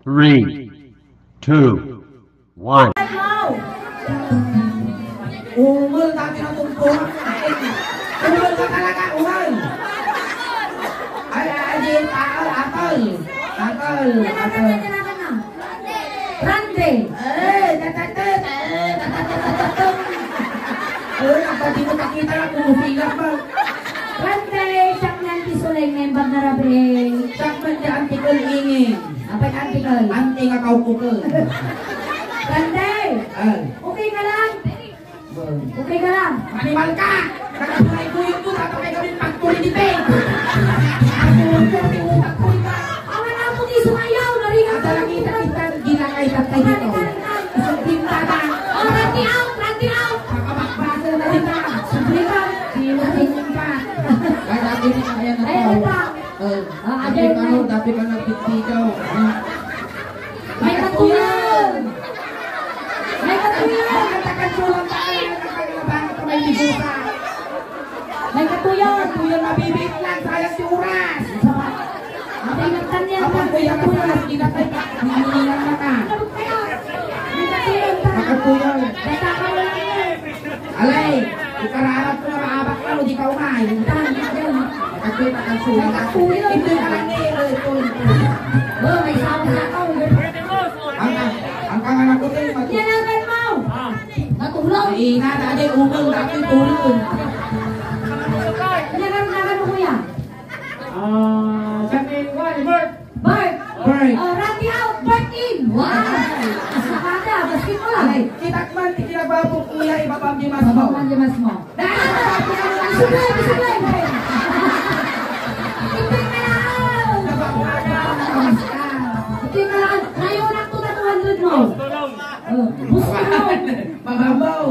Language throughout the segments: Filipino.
3, 2, 1. Umul dati ng tumpong. Umul ka talaga, umul. Ay, atol. Atol. Rande. Kapag dito nakita na pumusilang ba? Rande, siyak nanti sulay ngayon bag na rabre. Sak man di antikol ingin. Apa yung article? Anti nga kaukukol. Rande, okay ka lang? Okay ka lang? Manimal ka! Nakapulay ko yung doon, tapos kayo rin pagtuli ni Peng! Awan na po di sumayaw, naringan At nakita kita, ginakay tatay dito. Isang tintada. Oh, randi out! Kakabakbasa na rin ka. Siyempre ka. Sinunod ka. Kaya dati rin kaya na Ay, ano pa? Dati ka nagpitigaw. May katuyan! May katuyan! Nakakasulang ka kaya nakakalabangan ka may bisuka. May katuyan! Kuya mabibit lang, sayang si oras. Abay ng kanya. Kapag kuya ka oras, ginatay ka. Hinihilang na ka. May katuyan ka. Nakatuyan. Basta ka mo lang yan. Alay, ikararap ko na maabak ka, hindi ka umay. Kasi nakasulang ako. Ito yung kalangin. Oh, may sabon na ako. Ang kanganak ko din, Yan ang kan mo. Natulog. Ingat aja umang dati tulog. Yan ang nakan mo kuya. Bert. Bart. Bert. Oh, Randy out. Bart in. Wow. Sakada. Basketball. Alay, kitak man, ikinababok kuya, ibabam di mas mo. Babang di mas mo. Sublay. Sublay ka lang. Ito ka lang. Ngayon ako na 200 mo. Gusto mo. Mababaw.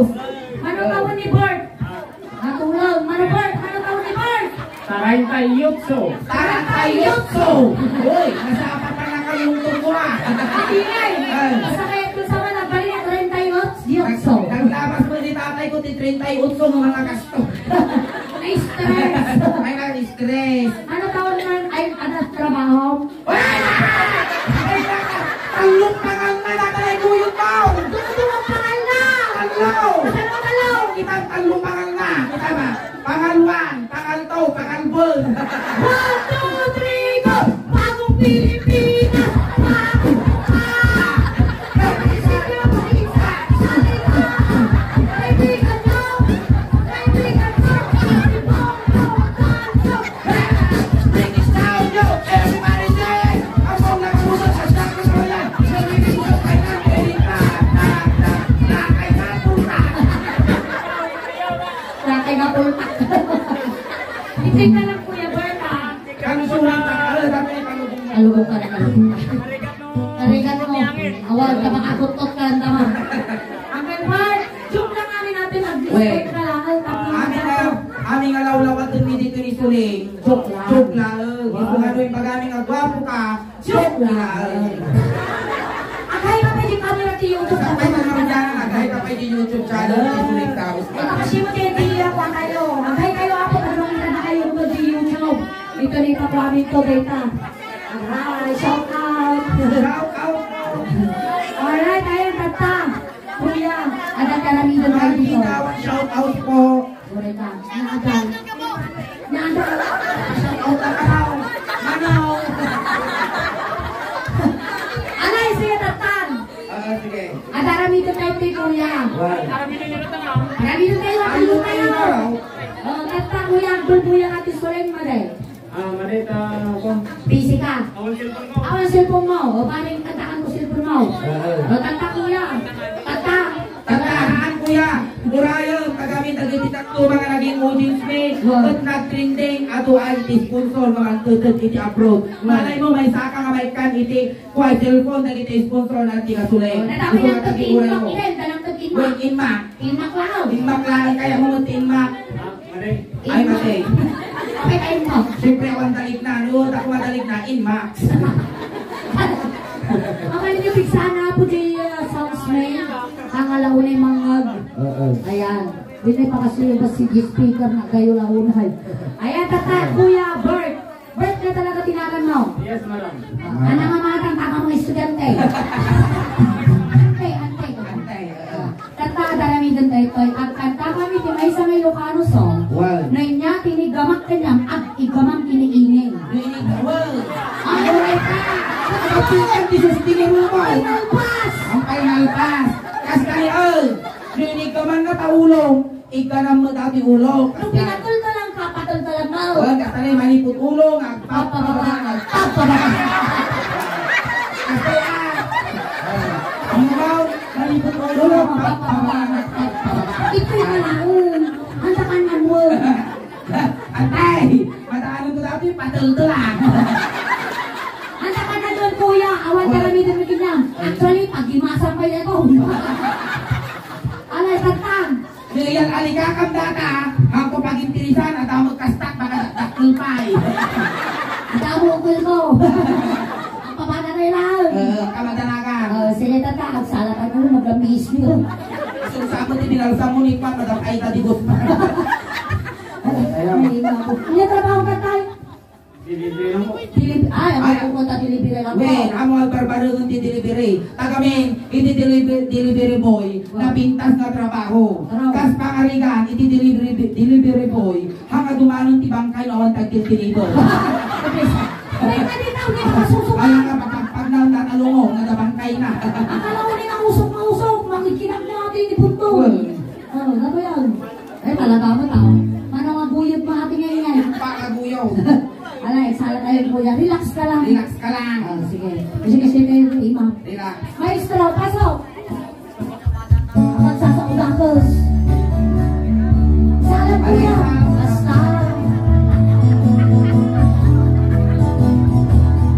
Ano tawag ni Bart? Natulog. Ano Bart? Ano tawag ni Bart? Tarantayutso. Uy, nasa apat na lang kayong tungwa. Ingay. Basta kayo kung sama na balik 38 diokso. Naglabas mo ni tatay ko, 38 mga gasto. Na-stress. Ay, na-stress. Ano tawag naman? Ay, ano trabaho? Talong pangal na nakalay ko yung tao. Tulong pangal na! Talaw. Talaw! Kita talong pangal na. Kita ba? Pangalwan, pangalto, pangalbol. 1, 2, 3, go! Bagong Pilipinas! Bagong kaibigan nyo! Bring it down, yo. Everybody say, I'm gonna put us a stack of land. Narinig ko kay Amerika. Nakay na puta. Nakay nga pultak. Hindi ka lang Kuya Bert ah. Kanusulan ka. Dami kalubong na. Alugog ka na kalugog. Narigat mo. Awal ka makagutot ka lang tama. Uncle Bert, joke lang namin natin mag-discord ka lang. Aming alaw-lawat dun dito ni Suling. Joke lang. Joke lang. Kung ano yung pag-aming agwapo ka, joke lang. Akay ka pa di camera ti YouTube ka Ay, mga dyan, agay ka pa yung YouTube channel ni Suling Taos. ito kasi mo din di ako kayo. Akay kayo ako pag na kayo ko di YouTube. Ito ni Papamin to data. Alright, shout out. Shout out. Alright, ayun tata. Kuya, ada karamihan kayo dito. Shout out po. Sorry ka. Naadal. Shout out na kanaw. Manaw. Anay, sige tatan. Sige. Ada karamihan kayo dito kuya. Karamihan kayo. Ano kayo? Tata kuya, kuya natin sulen mo dahil. Manita ko. Busy ka. Awan cellphone mo. O paring kantakan ko cellphone mo. O tata kuya. Tata. Tatahan kuya. Murayo, tagamit nagititak to mga naging audience me. At nag-trending ato ay sponsor mga tutut iti upload. Malay mo may saka nga may kan iti kuay cellphone na iti sponsor na iti kasulay. Nadami ng tag-inmak ilan. Dalang tag-inmak. Wag inmak. Inmak lang. Inmak lang kaya mo inmak. Ay matay. Okay tayo mo. Siyempre ako ang dalig na. No, ako madalig na inmak. Okay niyo pigsana po di soundsman. Ang alaunay mga ayan. Hindi pa kasi yung sige speaker na kayo launay. Ayan tata kuya Bert. Bert na talaga tinagan mo. Yes, madam. Ano nga matang taka mo estudyante. Ante. Kanta darami ganda ito. Ang kanta kami di may sa may Ilocano song. Wow. Na inya tinigamak kanyang at igamang kiniingin. Wow. Ang buhay ka! Kapitan di sa stingin mo. Ay, nalpas! Ang final pass. Kas kayo. Rinig ka man na taulong. Ika na mo dati ulong. Nung pinatol ka lang ka, patol ka lang mo. Wala ka talay malipot ulong. Papababa. Kasi ang mga malipot ulong. Ito'y kalaon. Ang takangan mo. Antay. Mataanan ko dati patol lang. Ang takangan doon, kuya. Awan ka kami doon kanyang. Actually, pag gimasang pa ito. Alay, tatang. Ngayon alikakam data. Ako pag-intirisan at ako magkastak baka dakil pa eh. Ang tabukol ko. Ang pamana na lang. Kamadanagan. Sige, tatang. Salat ako mag-ambis niyo. So sa ako din binalsa mo ni Kwan, madam ay tadigos pa. Ano trabaho ka tayo? Ay, ang pupunta delivery lang ko. Wen, amo ang barbaroon ti delivery. Tagamin, iti delivery boy na pintas na trabaho. Kas pangarigan, iti delivery boy, hanga dumanon ti bangkay na awan tagtil tinito. May kanitaw niya makasusukan. Kaya nga pag natalungo, nadabangkay na. Akala ko nila usok, makikinag natin ni Punto. Ano ba yan? Eh, talaga mo tao. Manang aguyot mo ating ngayon. Pakaguyaw. Alay, sala tayo kuya. Relax ka lang. Relax ka lang. Sige. Sige kayo ng ima. Relax. Maestro, pasok! Ako sasaudakos. Sala kuya. Basta.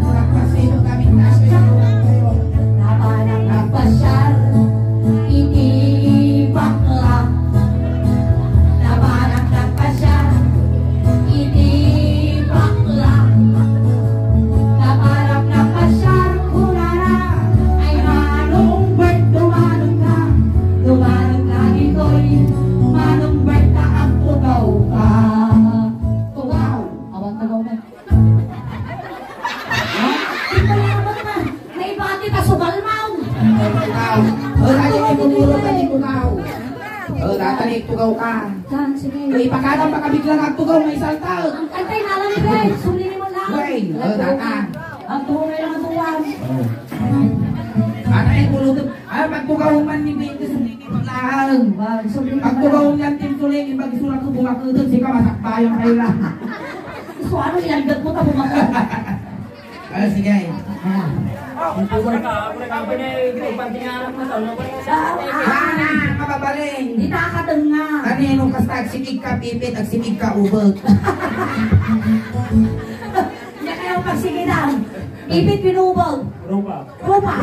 Nagpasino kami na Napanang nagpasyal. Hindi bakla. Napanang nagpasyal. Hindi bakla. Napanang nagpasyal. Kurara. Ay manong bird. Dumanong ka. Dumanong ka dito'y. Manong bird na ang tugaw ka. Tugaw. Awang tugaw na. May bati ka sugal mau. Lagi may bumulong ka di tugaw. Datanig tugaw ka. Kan, sige. Ipakadang pakabiglang ang tugaw may saltaw. Ang kantay nalang ni Greg, sulinin mo lang. Wey, data. Ang tungay lang ang tuwan. Ano yung kulutong? Ay, pagtugaw man ni Binti sulingin mo lang. Sulinin mo Pagtugaw lang. niyan tim sulingin, magsulat ko bumakutod, sika masakbayang kayo lang. So ano, ilandag mo tapos mako. Sige. Ayan. Ang tuwan. Hana, kababaling. Di nakakatang nga. Kaninong kastag sikig ka pipit at sikig ka ubag. Hindi kayo pagsigitan. Ipit pinubog. Rupa. Rupa.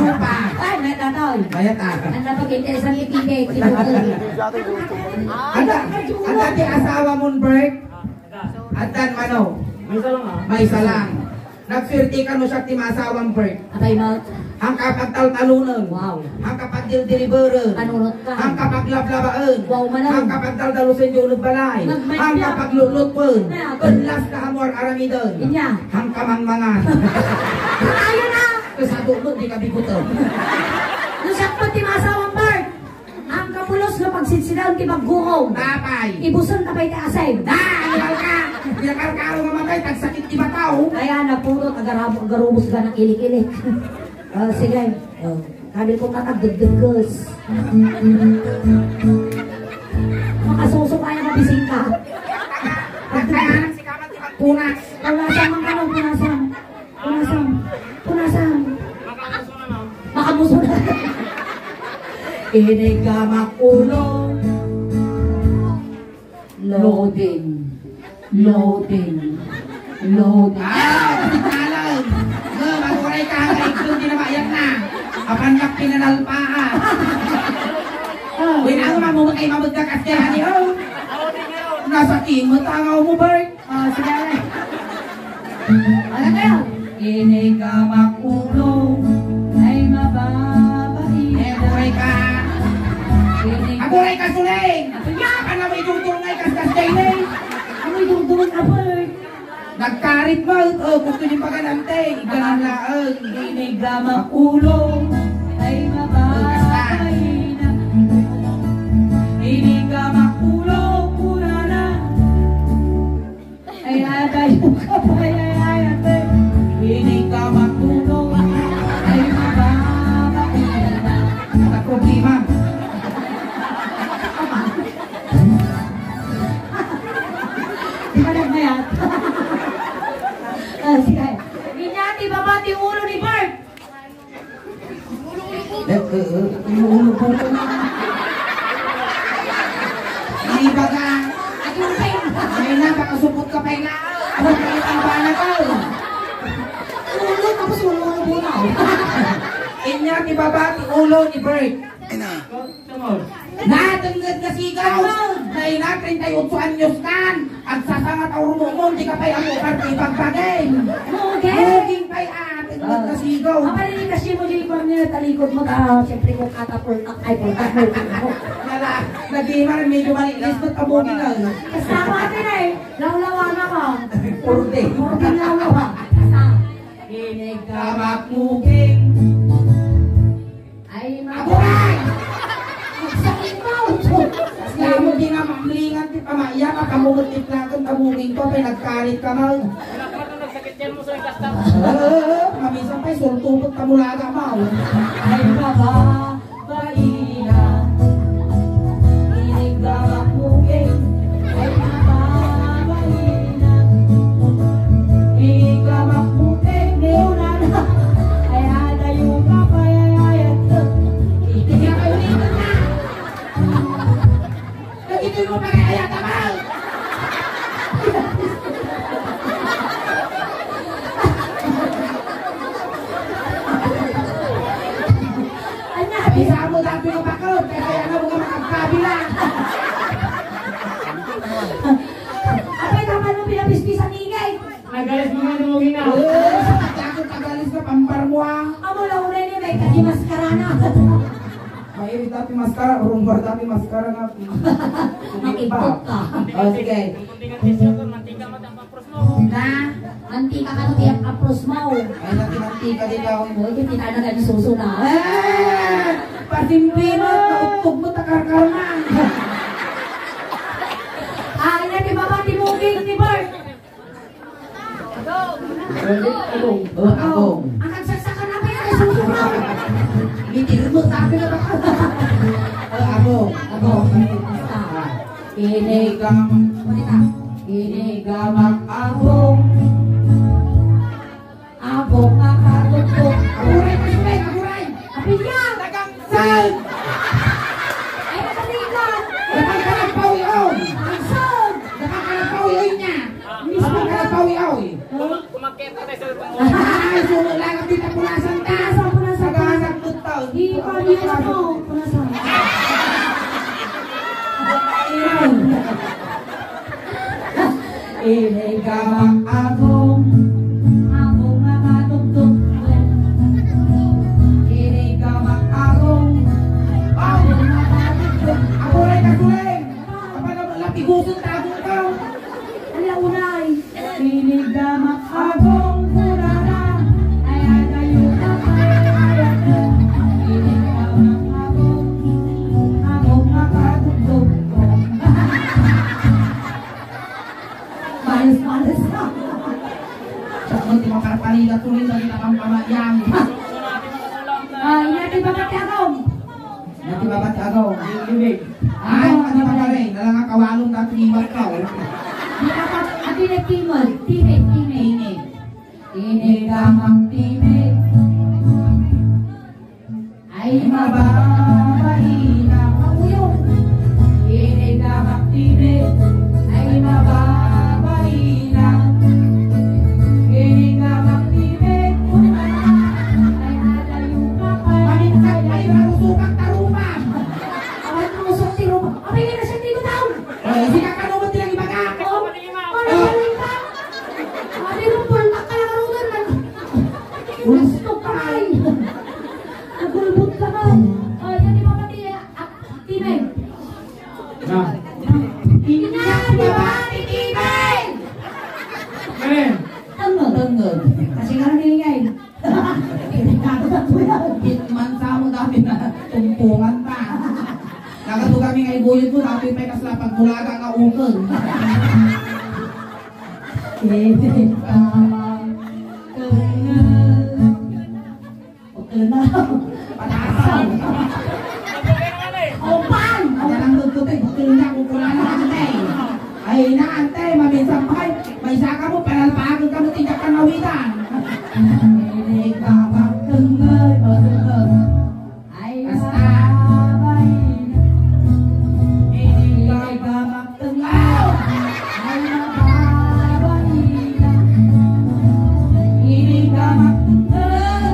Ay, may tatoy. Mayat ah. Ang napag-interes ang ipinday. Pinubog. Ang dati asawa mong Bert, at dan mano, may salang. Nagfirti ka no siya ti masawang Bert. Atay mo. Ang kapagtaltalunan. Wow. Ang kapagdildiliberan. Anurot ka. Ang kapaglablabaen. Wow, malam. Ang kapagdaldalusin yung balay. Nagmadya. Ang kapaglulutpon. Na, Unlas ka amor aramidon. Inya. Ang kamangmangan. Ayaw na. Sa tulog di ka bigutom. Nung sakto ti masawang Bart. Ang kapulos na pagsinsilaw ti magguhong. Tapay. Ibuson na pa iti asay. Animal ka. Pinakarkaro nga matay. Tagsakit ti bataw. Kaya napuro agarubos ka ng ilik-ilik. Sige. Kabil ko katagdagdagas. Makasusukayan ka bising ka. Nagkayanan si kamat ti magpunas. Punasam ang ano, punasam. Makamuso na. Inig ka makulong. Loading. Ah, kasitalan. Maguray ka ang kaiklong dinabayan na. Apanyak pinanalpaan. Uy, na naman mo magkay mamagkakas kaya niyo. Nasa king mo tangaw mo, Bert. Sige. Ano kayo? Inig ka makulong. Ay mababait. Aguray ka. Inig Aguray ka, Suling. Ka na may dudungay kas-kas day. Amoy dugdungan ka, Bert. Nagkarit mo, gusto niyo paganante. Ganun laang. Inigamang ulo ay mababay na. Inigamang ulo, kurara ay adayo kapay ay ate. Inigamang ulo ay mababay na. Sa problema. Di ba nagmayat? Sige. Inyati babati ulo ni Bart. Inuulo po. Hindi ba ka? At yung pen. Ay na, baka supot ka pa na. Ang bana ka. Ulo tapos ulo mo na. Inya, di ba ba? Ulo ni Bert. Natanggat na sigaw. Dahil na 38 anyos kan. At sasangat ang rumumon, di ka pa'y ang uparte pagpagay. Muging pa'y atanggat na sigaw. Kapalini kasi mo yung ipon niya talikod mo siyempre kung katapultak ay pultak mo. Nag-iimar, medyo malinis ba't kabugin na? Kasama natin eh. Lawlawa na ka. Purde. Muging lawlawa. Kasama. Kamak muging. Ay Ako ay! Sakit mo. Kaya mo di nga mamlingan ti pamaya, makamungot natin kamuging ko, pinagkalit ka mo. Mamisan pa'y sultupot ka mula ka mo. Ay mababaina. Inigamang muging. Ay mababaina. Inigamang muging. Neonana. Ay adayo kapay ay ate. Hindi ka kayo dito na! Nagituloy mo pa kaya ka mo! Bisa mo dati mo bakot, kaya na mga makagkabila. Apay naman mo pinapispisan ingay. Nagalis mo nga dumugin na. Sakit tagalis ka, pampar mo ah. Amo lang ulit niya may kadimaskara na. May dati maskara, rumbar dati maskara nga. Makipot ka. Oh, sige. Kuntingan tisyo ko, mantika mo ang papros mo. Na, Mantika ka no tiyang apros mo. ay natinantika din ako. Mo ito kita na ganyan susuna. Pasimpi mo, nautog mo, takarkar na. Ay na di ba timuging ni Bart? Ako. Ang nagsaksakan na ba yan ay susuna? Itigil mo, sabi na ba? Ako. Inigang. Kunita. Inigamang abong. Abong akatutong. Aburay, aburay, aburay. Apilyan! Sal! Ay nakaligan! Nakakalapawi-aw. Ang son! Nakakalapawi-aw niya. Mismo nakalapawi-aw. Kumakit ka tayo sa itong Ay, sumo lang ang pinapulasan ka. Punasan. Nagasak mo tao. Di pa niya mo. Punasan. Inigamang agong. Abong akatutong. Inigamang agong. Abong akatutong. Aburay, aburay. Kapag naman lapigusan tagong ka. Alaunay. Inigamang abong kurara. Ay adayo kapay. Inigamang abong. Abong akatutong. Malas-malas na. Sakot, di makarapalila tuloy sa ginamang pamayang. Ay, natin ba magkakong? Nati babat agaw. bibig. Ay, ano pa ka rin? Nalang kawalong dati iwat ka. Di dapat atin na timod. Timid. Inigamang timid. Ay mababahina. Panguyong. Inigamang timid. Ay mababahina. Inigamang timid. Ay adayo kapay. Pamintak pa yung narusukang tarupa. Awan mo sa tiro. Abay na siya tiro daw. Hindi ka kanumot nilang iba ka. Oh, ano galing ka? Abi mo pultak ka lang karugan man. Gusto ka ay. Nagulbot ka ba? Ay, yan di ba pati timay? Na. Inya! ituyod mo, dati may kaslapan bulaga nga ukol. Hindi ka magtungal. Okay na. Patasan. Opan! Kaya lang nagtutoy, bukil na kung kulang na antay. Ay naantay, maminsan pa may saka mo, panalpagan ka mo, tingak ka nawitan. Hindi ka magtungal. Ay mababay. Hindi ka magtungal. Ay mababay. Hindi ka magtungal.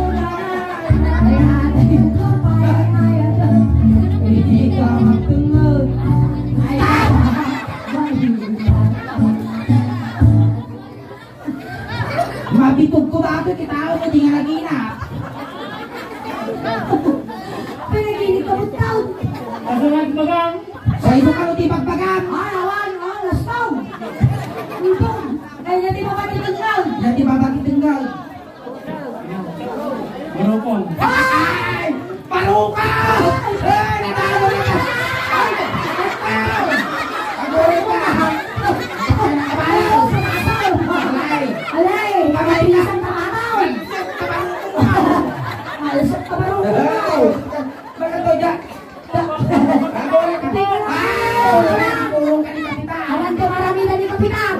Ay natin ka payayayan. Hindi ka magtungal. Ay mababay. Mabitog ko ba ako, kitao mo, di nga nagina. Pinaginig ka mo taon. Kasunod magang. So, ito ka mo di pagpagam. Awan, alas taon. Untong. Kaya natin mapatitunggal. Dati babagit tinggal. Marupon. Ay! Parukaw! Ay! Nanalo na ka! Ay! Parukaw! Agoy ka! Kabayaw! Alay! Alay, pagalisan ka mataw. Alas at kabarukaw. Bakit to dyan? Agoy ka! Ay! Pulong ka ni Kapitan! Awan ka marami na ni Kapitan.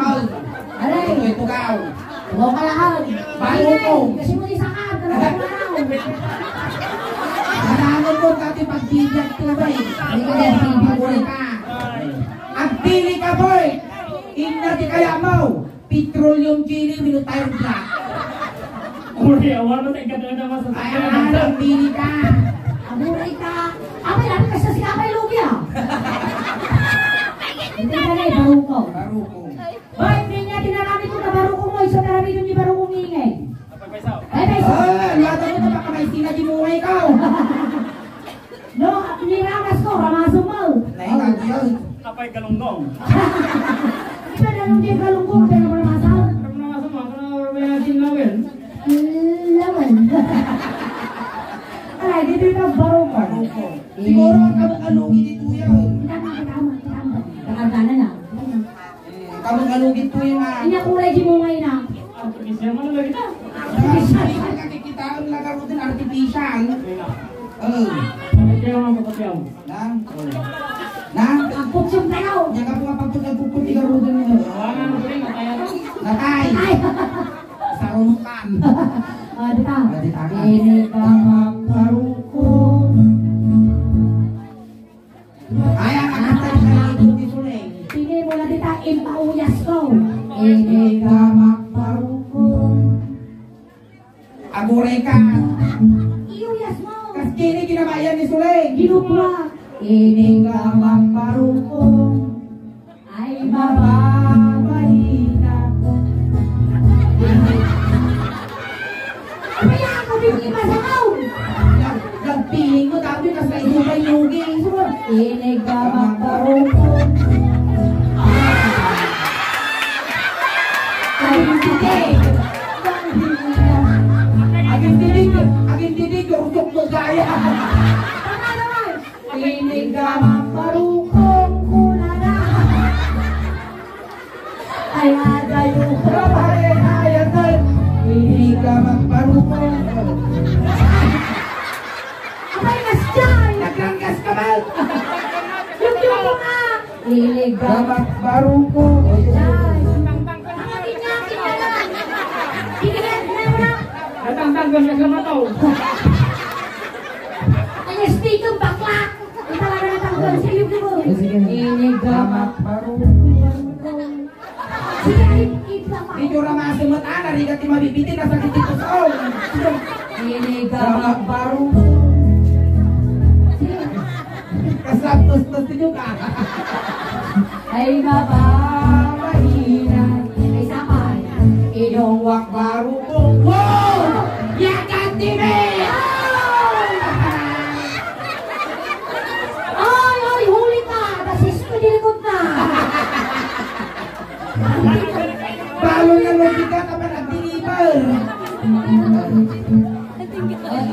Alay, Ito gaw! huwag ka lahat. Barukaw! Kasi mo isakad. Talagang Nanalo mo dati pagbigyan ko ba eh? Hindi ka din pipiguri ka! Ang pili ka boy! Ingna di kaya mo! Petroleum jelly, minutayong black! Uli, awan mo tayo ganda naman sa Ay, ang pili ka! aburay ka. Apay, lapit ka sa sikapay lugi ah. Hindi ka na barukaw. Baruko! Hoy, hindi niya tinarami ko na barukaw mo. Isa tarami doon yung barukaw ngingay. Napagpaisaw. Ay, ay, Ay, lata mo na baka may sina di mo ikaw! no, niramas ko, ramaso mo. Naingat yun! Apay galunggong. Di ba nanong di kalunggong, pero ramasaw? Kamu na nga sa mga, kana may natin lawin. Laman. Alay, dito yung barukaw. Baruko! Siguro ang kamag-alugin ito yun! Tama. Nakagana na. Kamag-alugin ito yun ah! Inakulay di mo ngayon ah. Ang pag-isyan mo na kita. Hindi ka kikitaan lagaro din artificial! Oh! Kaya naman papatyaw. Nang? Nang? Ang putsong tayo. Diyan ka po kapag nagpuputi ka rin mo. Awangan mo rin, mataya na. Natay! Ay! Sa runukan! Dita. Dita ka. Ini ka magparukong. Ay, ang anatay ka ito di Suleng. Tingin mo na dita, impauyas ko. Ini ka magparukong. Aguray ka! Iuyas mo. Kas kini ginabayan ni Suleng. Ginugma. Ini ka magparukong. Ay mababahina. Kaya ako bibigyan masangaw. Nagpiling mo dati kas may lugay-lugi. Ini ka magparukong. Ay hindi. Aging dinig, usok mo gaya. Tama naman. Ini ka magparukong kunana. Ay adayo ko. Hayatan, hindi ka magparupong. Abay mas dyan. Nagranggas ka ba? Yung mo nga. Ini ka Ka magparupong. dyan. Ang akin na lang. Ikinat na mo na. Natangtang ka sa mataw. Ay stick ang bakla. Ito lang na natanggal sa libro mo. Ini ka magparupong. Sige, ipla pa. Medyo ramasin mo ta, narigat yung mabibitin na sakit dito sa on. Ini ka Ka magparupong. Kasaptos-tos nyo ka. ay mababahina. Ay sakay. Iyong wakbarupong. Wow! Yakat timi! Ay, huli ka! Basis ko dilikot na! Balo na logika ka pa nag-deliver.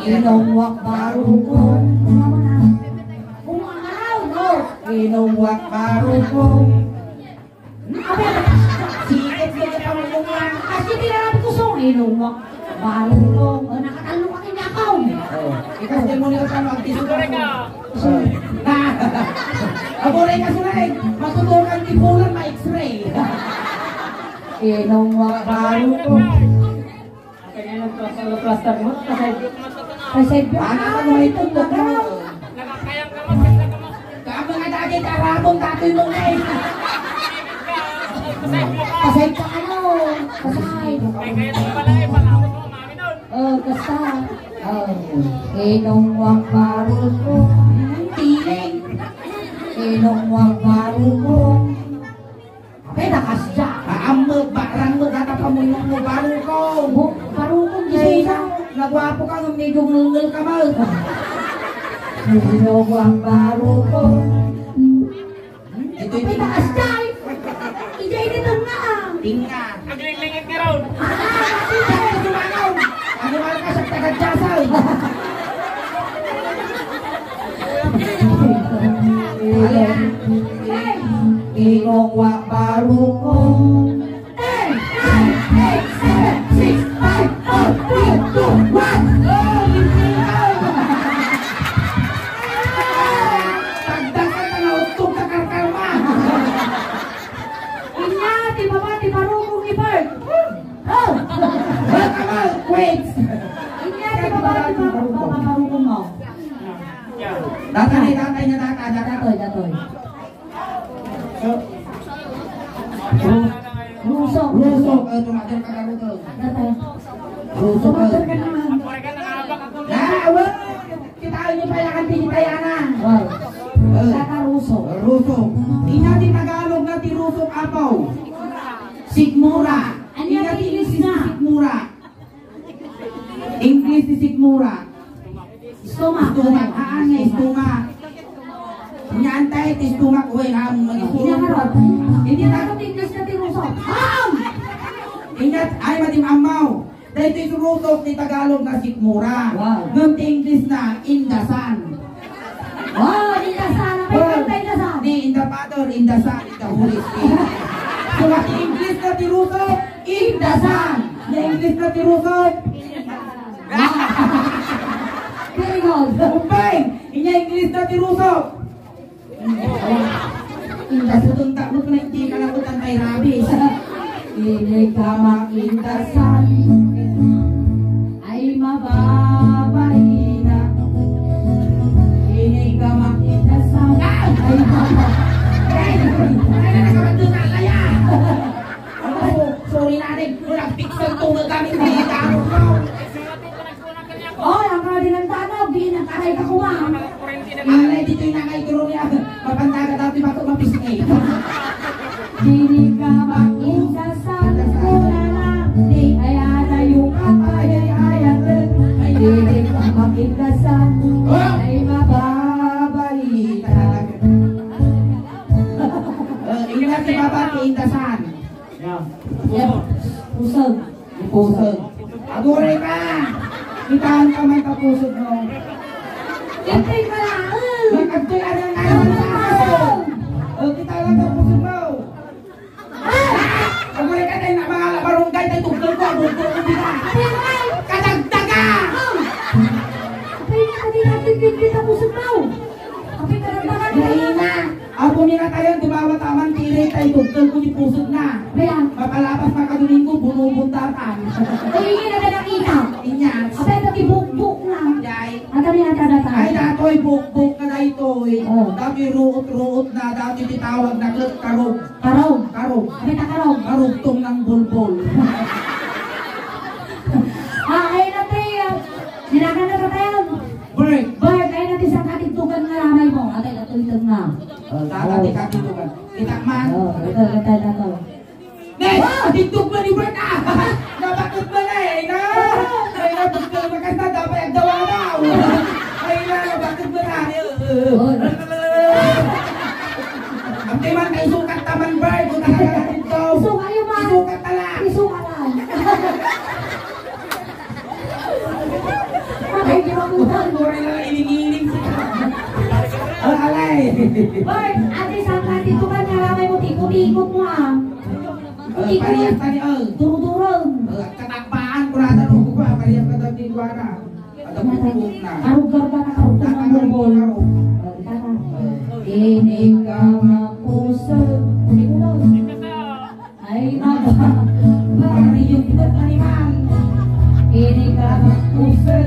Ilong wakbarukon. Kung ang araw, no? Inungwak barukong. Apa? Sikit sikit ang mga. Kasi tinarabi ko sa inungwak. Barulong. Nakatalo ka kanya ako. Ikaw din mo nila sa mag-tisugan ko. Aburay ka sila eh. Matutukan di bulan ma-x-ray. Inungwak barulong. Kaya nagplaster mo, Kasi Paano ka naman itong lugar? Kaya mga dati karabong dati mo na eh. Kasay ka ano? Kasay. Kasay. Inungwak barulong. Tiling. Inungwak barulong. Apay nakasya. Aamog, barang mo, datapamunong mo, barukong. Barulong Say gising na, nagwapo ka ng medyo ngulngul ka mo. Inungwak barulong. Ito'y Apay nakasya. Ijay dito nga. tinga. Naglilingit ni Raul. Kaya dumanaw. Ano ka sa tagadjasal? Inungwak barukong. 10, 9, 8, 7, 6, 5, 4, 3, 2, 1. Pagdakan ka na utog ka karkarma. Inya, di baba, di barukong ni Bert. Oh! Baka wait. Inya, di baba, di barukong mo. Tatay niya tatay. Datoy, datoy. Rusok. Rusok, tumagal ka karutog. Datoy. Rusok Sumagal ka naman. Awal. Kita niyo pa yakan di Tayana. Wow. Kaka rusok. Rusok. Ina di Tagalog na ti rusok apaw. Sigmura. Ano Ina yung ti English English na? sigmura. English ti sigmura. Stomach. Stumak aan nga stumak. Nyantay ti stumak we ham Inakarot. Hindi Hindi na na English na tinusok. Ham! ingat ay matim amaw. Dahil ito rusok ni Tagalog na sigmura. Wow. Ngam ti English na indasan. Wow, indasan. Apa yung kanta indasan? Di in the Father, in the Son, in the Holy Spirit. So ang English na ti rusok, indasan. Na English na ti rusok, Very good. umpay. Inya English na ti rusok. Indasan. Tunta mo na hindi ka lang utang kay Rabis. Ini kamak indasan ay mababay na. Ini kamak indasan ay mababay na. Sorry natin, walang pixel tunggal kami hindi taro mo. Oh, ang mga dinantanog, di nakaray ka kumang. Alay, dito yung nakaituro niya. Mapanda ka dati bato mapisngay. Ini kamak indasan ay ada yung kapayay-ayat. Ini kamak indasan ay mababay na. Ingat si Baba ti Indasan. Yep. Pusog. Pusog. Aguray ka! Itahan ka man kapusog mo. Ipay ka lang. Magkagtoy anong naman sa aso. Kita lang kapusog mo. Aguray ka tayo na mga labarunggay tayo tugtol ko. Tugtol ko dito. Kadagdaga! Apay na ka din natin kita pusog mo. Apay ka lang naman. Laina! Ako nila tayo, di ba taman tiri tayo tugtol ko di pusog na. Bayan. Mapalapas makaduling ko, bunubuntatan. Ay, hindi na nakita. Inyas. Apay ka tibuk-buk na. Yay. Ang kami natadata. Ay datoy buk-buk na na ito'y. Oh. Dati ruot-ruot na, dati titawag na karog. Karong. Karog. Apay ta karong. Karugtong ng bulbol. Ay natin. Sinakan na tayo. Bird. Bart, ay natin sa katigtugan nga ramay mo. Atay, ito nga. Dati katitugan. Kita man. Ito, na to. Nes! Titug ba ni Bird ah? Napakot ba na eh, na? Ay na, tugtong maganda, dapat ang dawa daw. Ay na, napakot ba na? Ang timan kay sukat taman Bird, kung nakakatid to. Isuka yung mga. Isukat tala. Isuka lang. Ay, di mabutan. Mura na iling-iling siya. Alay, Hoy, ate sangka dito kan ngaramay mo ikot-ikot mo ah. Parehas tadi Turun-turun. ketakpaan kurasa nunggu gua parehas kata di luar. Ada bubuk nah. Karugar ka na karugar ng borbol. Ini kama puso. Ay maba. Bari yung tibat animal. Ini kama puso.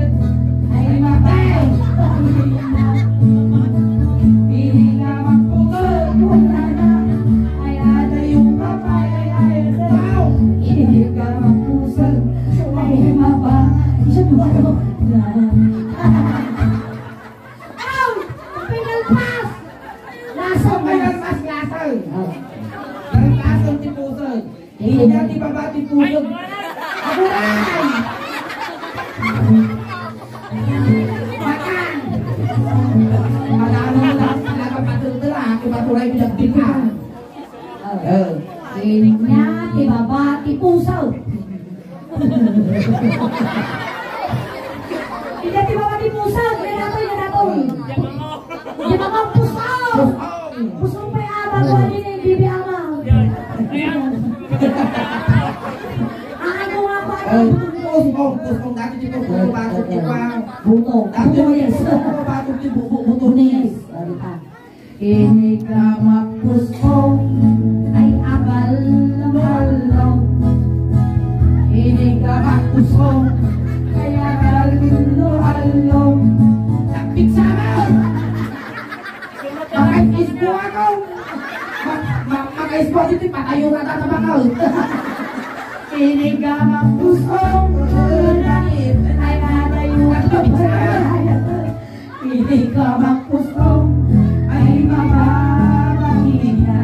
Ay maba. Ini kama puso. Ay ada yung kapay. Ini kama puso. Ay maba. Isa ba ito? Ow! Final pass! Lasong Sampai na. pas lasel. Dari lasel di pusat. Ini di bawah di pusat. Ako lang! Makan. Padahal na kapatid aku patuloy pinagbilhan. Inya ti baba ti puso. Tidak ti baba ti puso. Yan Di baba puso. Puso pa abang ko din yung bibi ama. Ano nga pa? Kung dati di ko batok di pa. Buto. Dati Buto mo yes. batok di buto Tunis. Ini kamapus ko ay abal ng halong. Ini kamapus ko ay abal ng halong. Sakit sama. Maka-ispo ako. Maka-ispo dito patayo na tatabakaw. Ini kamapus ko ay natayo ng halong. Ini kamapus ko ay mababahiya.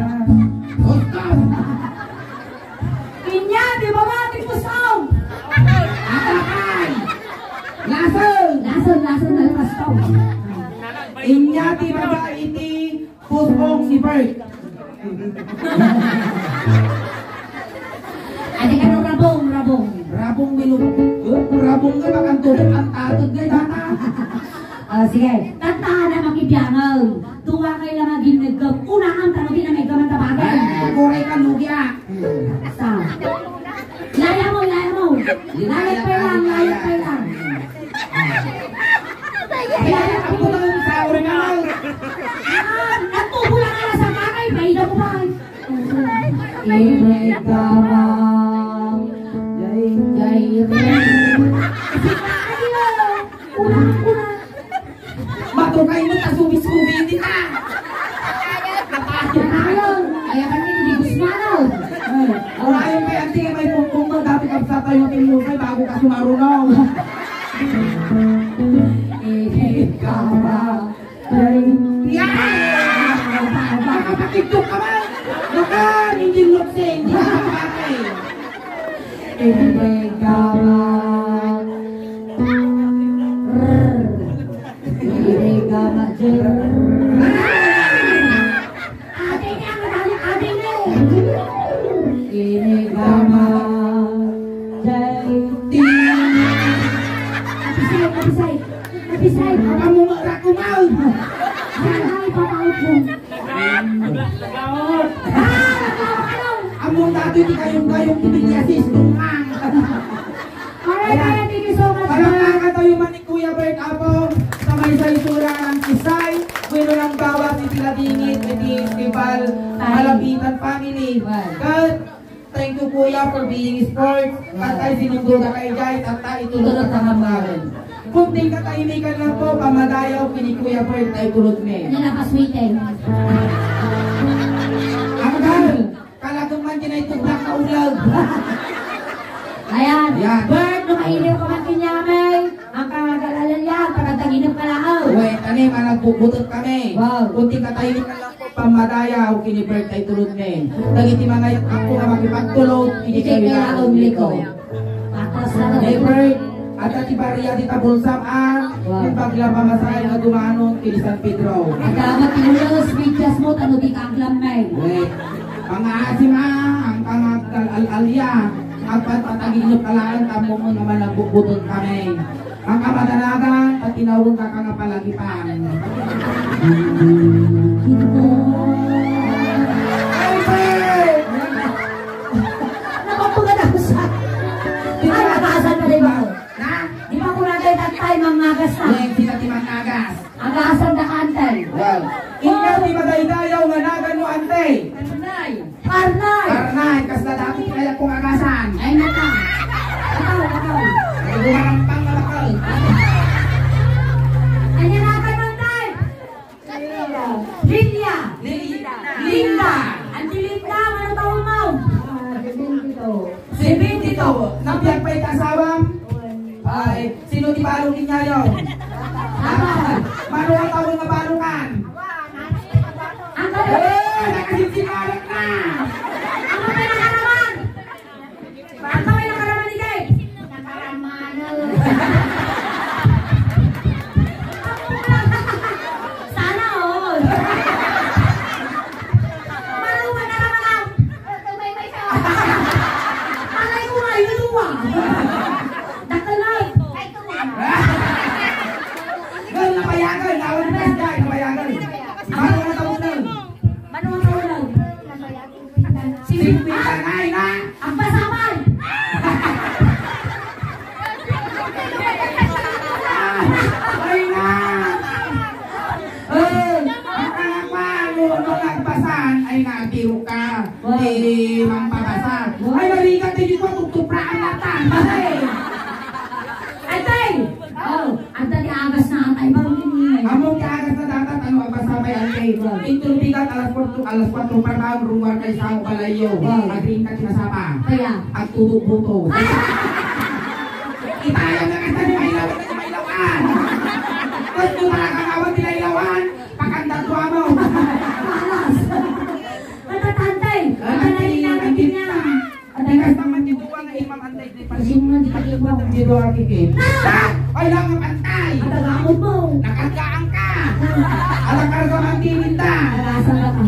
Inya, di ba mati pusaw? Atakan. Lasel. Lason na pastaw. Inya ti baba iti pusong si Bert. Adi ka ng rabong. Rabong milong. Rabong nga bakang tulad ang tatod nga data. Sige, tantahan na makibiyangaw. Tuwa kayo lang maging nagkab. Unahang tanongin na may gaman tabagan. Kuray ka lugya. Sa. Laya mo. Layat pa lang. Kaya ako lang sa orinal. Natubo lang ala sa kakay. Paida mo ba? Ibig kamang jay rin. Unang. Matukay mo ta sumis-sumis din na. Ayun. Kaya kami hindi gusmanaw. Ayaw may anti may pungpung mo. Dati kapsa tayo tinusay bago ka sumarunaw. Ibig kamang Yan! Nakapakitok ka ba? Nakan! Hindi lutsing! Hindi nakapakay! Ibig kamang Ibig kamang Ate niya, madali ate niya. Ibig kamang Apisay. Apa mo marakumaw? Ay, papawit mo. Naglaot! Among dati di kayong tinigasis tungang. Alright, thank you so much. Palangka tayo man ni Kuya Bert Apo sa may saysura ng Kisay. Bueno ng bawas itiladingit iti Festival Malapitan Family. God, thank you Kuya for being sport. At ay sinunduga kay guys at tayo itulog sa hamaran. Kunting katahimikan lang po, pamadayaw kini Kuya Bert ay tulog me. Napaswitin. Amal, kalagang man din ay tuglak na ulag. Ayan. Ayan. Bird, numailiw ka man kinyamay. Ang kangagalalan yan, pagkataginap ka lang. Uwe, tanim, nagbubutot kami. Wow. Kunting katahimikan lang po, pamadayaw kini Bert ay tulog me. Dagiti mga ako nga makipagtulog, hindi kayo ilaong liko. Patas na Hey Bert, at ati bariya di tabulsam yung paglapamasahe nga dumanon kini San Pedro. Dapat tinulos, bidyas mo, tano di kaklam may. Wait, mga asima, ang al-alya, ang patataginop kalaan, tamo mo naman nagbubutot kami. Ang kamadanagan, at tinawag ka nga palagipan. Napapagadasan. Ay, nagasan ka rin ako. Na? Di ba kung natin tatay mangagas na? Yung sila timang agas. Agasan na kantan. Well, ikaw di madaydayaw nga nagan mo ante. Parnay. Karnay, kas na dati kaya kong agasan. Ay, nata. Ataw. Ay, gumarampang malakal. Anya na ka mantay? Lilia. Linda. Anti Linda, ano taon mo? 72. Napiyag pa ikasawam? Ay, sino di balong ninyayaw? Mano ang tawag nga balungan? Ang kaya. Nakasisimarap na! Ang kaya nakaraman. Ang kaya nakaraman ni Jay. Sana all. Maluman na naman ako. Alay ko nga, yun luwa. Dakalay. Gal, napayagan! Awan na siya, napayagan! Mano ang tawag na? Ano ang tawag? Ay na! Ang pasaman. Ay na! Ang nagbasan ay nabiro ka. Di mampabasa. Ay, marigat din ko tutupraan natin. Ay, tay! Oh, ang tali agas na atay. Baru ini. Among kaagas na dapat ano ang basabay ang kay. Intulubigat alas 4 parang rumar kay sa balayo. Agring ka sinasapa. Kaya. At tudok buto. Itaya na kasi may ilawan na may ilawan. Kung mo talagang awan nila ilawan, pakanda tuwa mo. Malas. Ano tantay? Ano na ginagawa niya? At ikas naman dituwa na imang antay di Pasimman di pag-iwa. dito akikip. Ay lang ang pantay. Ang tagamot mo. Nakagaang ka. Alakar ka mang tininda. Agasan ka ka.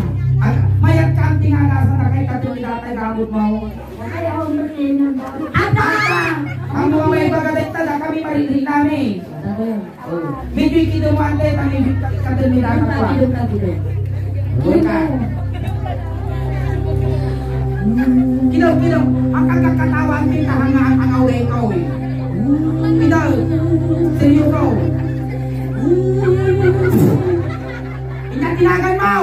Mayat ka ang tingalasa na kay katulidat ay gamot mo. Kaya ako makinig. Ang tagamot. Ang mga may bagalit na kami marinig namin. Medyo ikinuwante, tamibig katulidat Ang ka. tagilog na gilog. Doon ka. Kidaw, ang kagkakatawan may kahangaan ang away ko eh. Kidaw, seryoso. Inatinagan mo!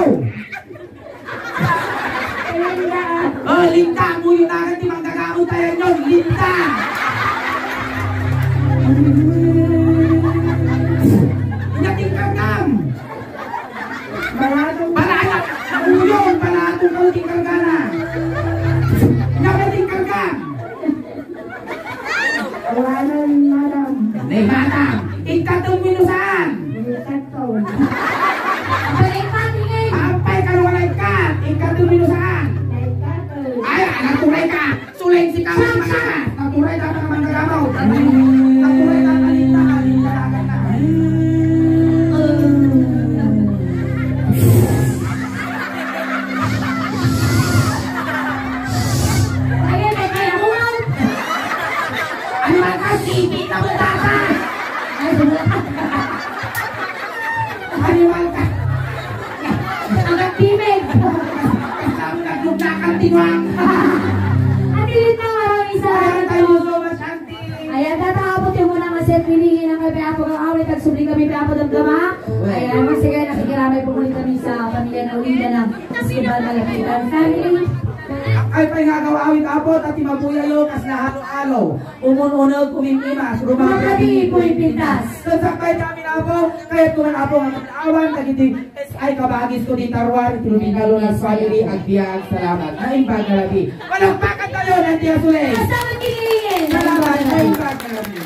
Oh, linda mo yun agad di manggagamo tayo yun, linda! Inatingkagam! Balatong nauyong, balatong kauting kargana! Inatingkagam! Nay madam, ikatong minusan! Ampay ka wala ikat, ikatong minusan! Ay, naturay ka! Suling si kami mga! Naturay ka mga manggagamaw! Naturay ka kalinda, kalinda na! Ano man ka, sipi na butasa! Animal ka! Ang nagpimig. Kasama naglugnakan tinuang! Ang dilit na maraming Ayan tayo salamat. so much, auntie! Ayan, tatapot yung muna maset pinigin ng kay Apo ng awit at subli kami kay Apo ng Gama. Ayan, sige, nakikiramay po muli kami sa pamilya na Ulida ng Subal Malapitan Family. Ay pa'y nga awit apot at imabuyayo kas na halo-halo. Umun-unog kumimimas, Mga kami po ipintas. Sasakay kami na po, kaya tuman po ang awan, kagiting ay kabagis ko ni Tarwar, tinumingalo ng family at biyag, salamat. Ay bagalabi. Walang pakat tayo, Nandiya Sule. Kasama kinilingin. Salamat, ay bagalabi.